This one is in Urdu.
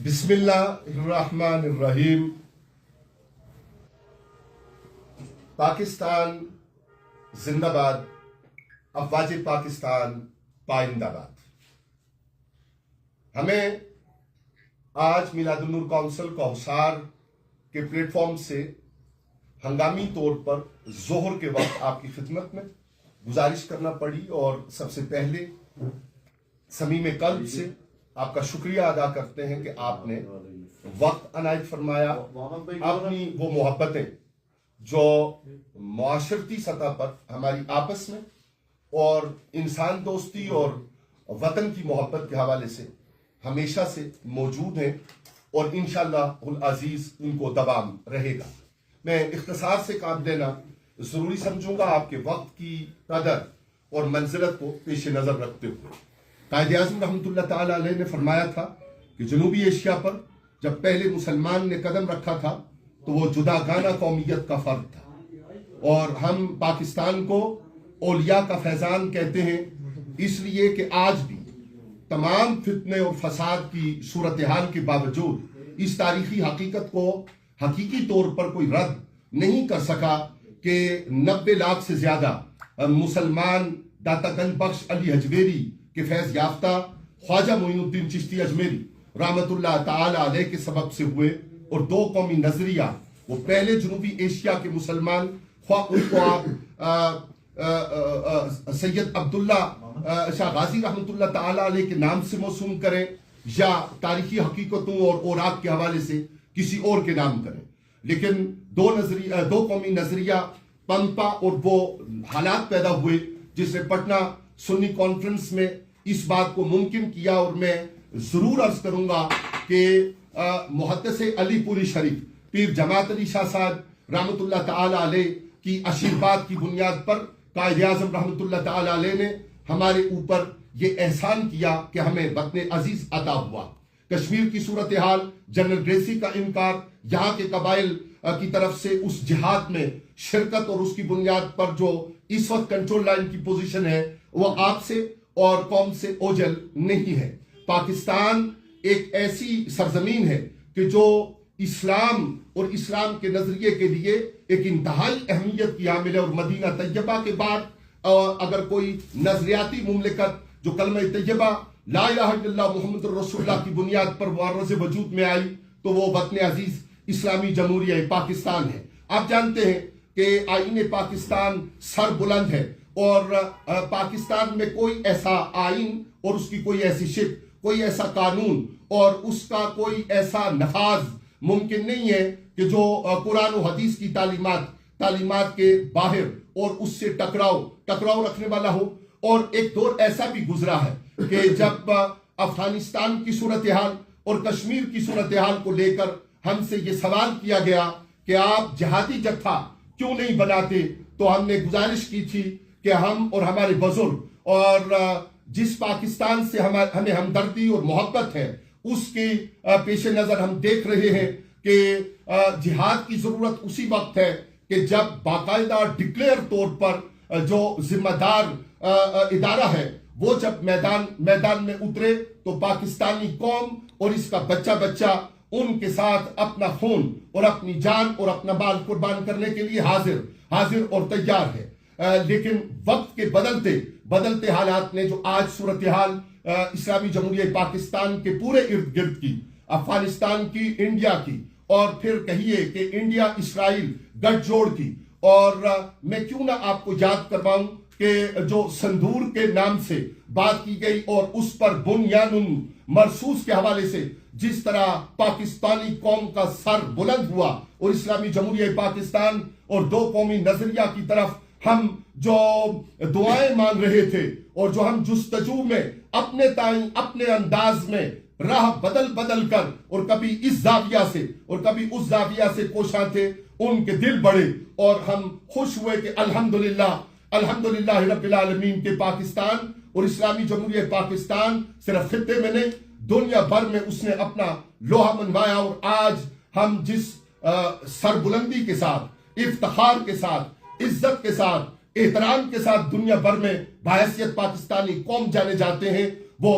بسم اللہ الرحمن الرحیم۔ پاکستان زندہ باد، افواج پاکستان پائندہ باد۔ ہمیں آج میلاد النور کونسل کوثر کے پلیٹ فارم سے ہنگامی طور پر ظہر کے وقت آپ کی خدمت میں گزارش کرنا پڑی، اور سب سے پہلے صمیم قلب سے آپ کا شکریہ ادا کرتے ہیں کہ آپ نے وقت عنایت فرمایا، اپنی وہ محبتیں جو معاشرتی سطح پر ہماری آپس میں اور انسان دوستی اور وطن کی محبت کے حوالے سے ہمیشہ سے موجود ہیں، اور انشاءاللہ العزیز ان کو دوام رہے گا۔ میں اختصار سے کام دینا ضروری سمجھوں گا آپ کے وقت کی قدر اور منزلت کو پیش نظر رکھتے ہوئے۔ قائد اعظم رحمۃ اللہ تعالیٰ علیہ نے فرمایا تھا کہ جنوبی ایشیا پر جب پہلے مسلمان نے قدم رکھا تھا تو وہ جداگانہ قومیت کا فرد تھا، اور ہم پاکستان کو اولیاء کا فیضان کہتے ہیں، اس لیے کہ آج بھی تمام فتنے اور فساد کی صورتحال کے باوجود اس تاریخی حقیقت کو حقیقی طور پر کوئی رد نہیں کر سکا کہ 90 لاکھ سے زیادہ مسلمان داتا گنج بخش علی حجویری کے فیض یافتہ خواجہ معین الدین چشتی اجمیری رحمت اللہ تعالی علیہ کے سبب سے ہوئے، اور دو قومی نظریہ وہ پہلے جنوبی ایشیا کے مسلمان، خواہ ان کو آپ سید عبداللہ شاہ غازی رحمت اللہ تعالی علیہ کے نام سے موسوم کریں یا تاریخی حقیقتوں اور اوراق کے حوالے سے کسی اور کے نام کریں، لیکن دو قومی نظریہ پنپا، اور وہ حالات پیدا ہوئے جس نے پٹنہ سنی کانفرنس میں اس بات کو ممکن کیا، اور میں ضرور عرض کروں گا کہ محدث علی پوری شریف پیر جماعت علی شاہ صاحب رحمت اللہ تعالی علیہ کی آشیرواد کی بنیاد پر قائد اعظم رحمت اللہ تعالی علیہ نے ہمارے اوپر یہ احسان کیا کہ ہمیں وطن عزیز عطا ہوا۔ کشمیر کی صورتحال، جنرل گریسی کا انکار، یہاں کے قبائل کی طرف سے اس جہاد میں شرکت، اور اس کی بنیاد پر جو اس وقت کنٹرول لائن کی پوزیشن ہے وہ آپ سے اور قوم سے اوجل نہیں ہے۔ پاکستان ایک ایسی سرزمین ہے کہ جو اسلام اور اسلام کے نظریے کے لیے ایک انتہائی اہمیت کی حامل ہے، اور مدینہ طیبہ کے بعد اگر کوئی نظریاتی مملکت جو کلمہ طیبہ لا الہ الا اللہ محمد رسول اللہ کی بنیاد پر معرض وجود میں آئی تو وہ وطن عزیز اسلامی جمہوریہ پاکستان ہے۔ آپ جانتے ہیں کہ آئین پاکستان سر بلند ہے، اور پاکستان میں کوئی ایسا آئین اور اس کی کوئی ایسی شک، کوئی ایسا قانون اور اس کا کوئی ایسا نفاذ ممکن نہیں ہے کہ جو قرآن و حدیث کی تعلیمات کے باہر اور اس سے ٹکراؤ رکھنے والا ہو۔ اور ایک دور ایسا بھی گزرا ہے کہ جب افغانستان کی صورتحال اور کشمیر کی صورتحال کو لے کر ہم سے یہ سوال کیا گیا کہ آپ جہادی جتھا کیوں نہیں بناتے، تو ہم نے گزارش کی تھی کہ ہم اور ہمارے بزرگ اور جس پاکستان سے ہمیں ہمدردی اور محبت ہے اس کی پیش نظر ہم دیکھ رہے ہیں کہ جہاد کی ضرورت اسی وقت ہے کہ جب باقاعدہ ڈکلیئر طور پر جو ذمہ دار ادارہ ہے وہ جب میدان میں اترے تو پاکستانی قوم اور اس کا بچہ ان کے ساتھ اپنا خون اور اپنی جان اور اپنا مال قربان کرنے کے لیے حاضر اور تیار ہے۔ لیکن وقت کے بدلتے حالات نے جو آج صورتحال اسلامی جمہوریہ پاکستان کے پورے ارد گرد کی، افغانستان کی، انڈیا کی، اور پھر کہیے کہ انڈیا اسرائیل گٹھ جوڑ کی، اور میں کیوں نہ آپ کو یاد کرواؤں کہ جو سندور کے نام سے بات کی گئی اور اس پر بنیان مرصوص کے حوالے سے جس طرح پاکستانی قوم کا سر بلند ہوا، اور اسلامی جمہوریہ پاکستان اور دو قومی نظریہ کی طرف ہم جو دعائیں مانگ رہے تھے، اور جو ہم جستجو میں اپنے انداز میں راہ بدل کر اور کبھی اس زاویہ سے اور کبھی اس زاویہ سے کوشاں تھے، ان کے دل بڑھے، اور ہم خوش ہوئے کہ الحمدللہ رب العالمین کے پاکستان اور اسلامی جمہوریہ پاکستان صرف خطے میں نہیں دنیا بھر میں اس نے اپنا لوہا منوایا، اور آج ہم جس سربلندی کے ساتھ، افتخار کے ساتھ، عزت کے ساتھ، احترام کے ساتھ دنیا بھر میں بحیثیت پاکستانی قوم جانے جاتے ہیں، وہ